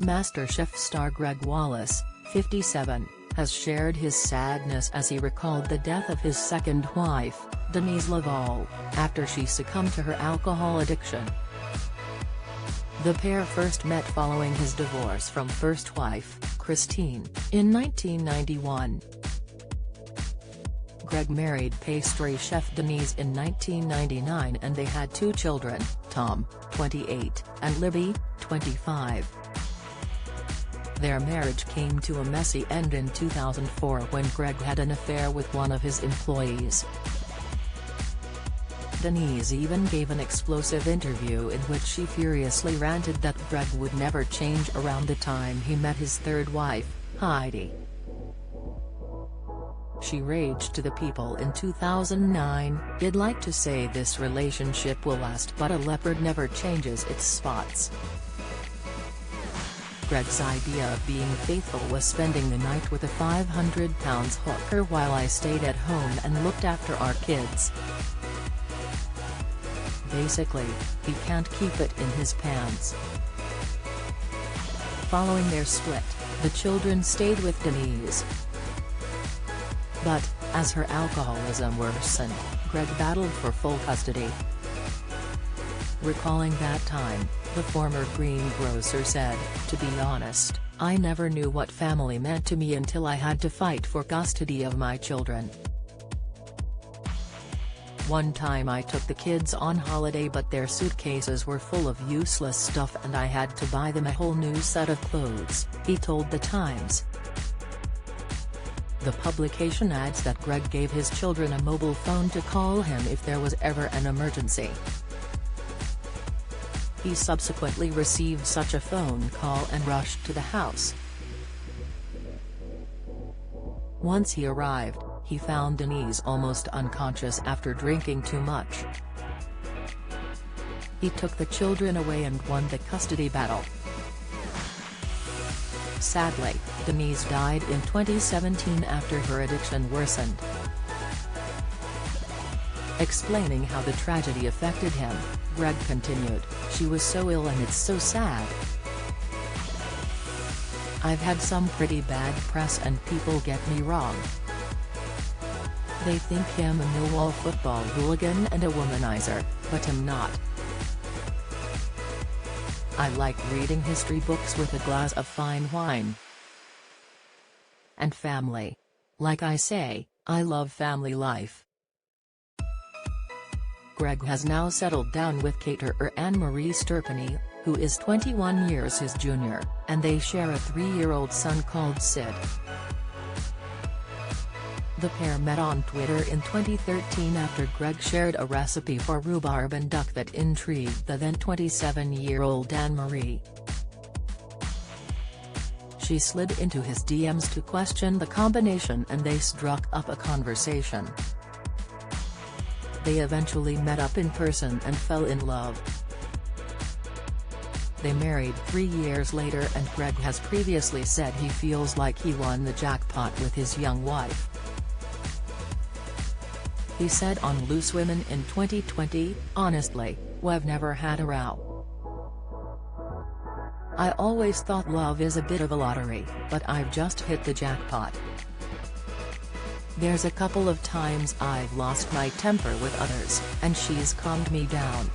MasterChef star Gregg Wallace, 57, has shared his sadness as he recalled the death of his second wife, Denise Laval, after she succumbed to her alcohol addiction. The pair first met following his divorce from first wife, Christine, in 1991. Gregg married pastry chef Denise in 1999 and they had two children, Tom, 28, and Libby, 25. Their marriage came to a messy end in 2004 when Gregg had an affair with one of his employees. Denise even gave an explosive interview in which she furiously ranted that Gregg would never change around the time he met his third wife, Heidi. She raged to the People in 2009, "I'd like to say this relationship will last, but a leopard never changes its spots." Gregg's idea of being faithful was spending the night with a 500-pound hooker while I stayed at home and looked after our kids. Basically, he can't keep it in his pants. Following their split, the children stayed with Denise. But, as her alcoholism worsened, Gregg battled for full custody. Recalling that time, the former greengrocer said, "To be honest, I never knew what family meant to me until I had to fight for custody of my children. One time I took the kids on holiday but their suitcases were full of useless stuff and I had to buy them a whole new set of clothes," he told The Times. The publication adds that Gregg gave his children a mobile phone to call him if there was ever an emergency. He subsequently received such a phone call and rushed to the house. Once he arrived, he found Denise almost unconscious after drinking too much. He took the children away and won the custody battle. Sadly, Denise died in 2017 after her addiction worsened. Explaining how the tragedy affected him, Gregg continued, "She was so ill and it's so sad. I've had some pretty bad press and people get me wrong. They think I'm a Millwall football hooligan and a womanizer, but I'm not. I like reading history books with a glass of fine wine. And family. Like I say, I love family life." Gregg has now settled down with caterer Anne-Marie Sterpany, who is 21 years his junior, and they share a 3-year-old son called Sid. The pair met on Twitter in 2013 after Gregg shared a recipe for rhubarb and duck that intrigued the then 27-year-old Anne-Marie. She slid into his DMs to question the combination and they struck up a conversation. They eventually met up in person and fell in love. They married 3 years later and Gregg has previously said he feels like he won the jackpot with his young wife. He said on Loose Women in 2020, "Honestly, we've never had a row. I always thought love is a bit of a lottery, but I've just hit the jackpot. There's a couple of times I've lost my temper with others, and she's calmed me down.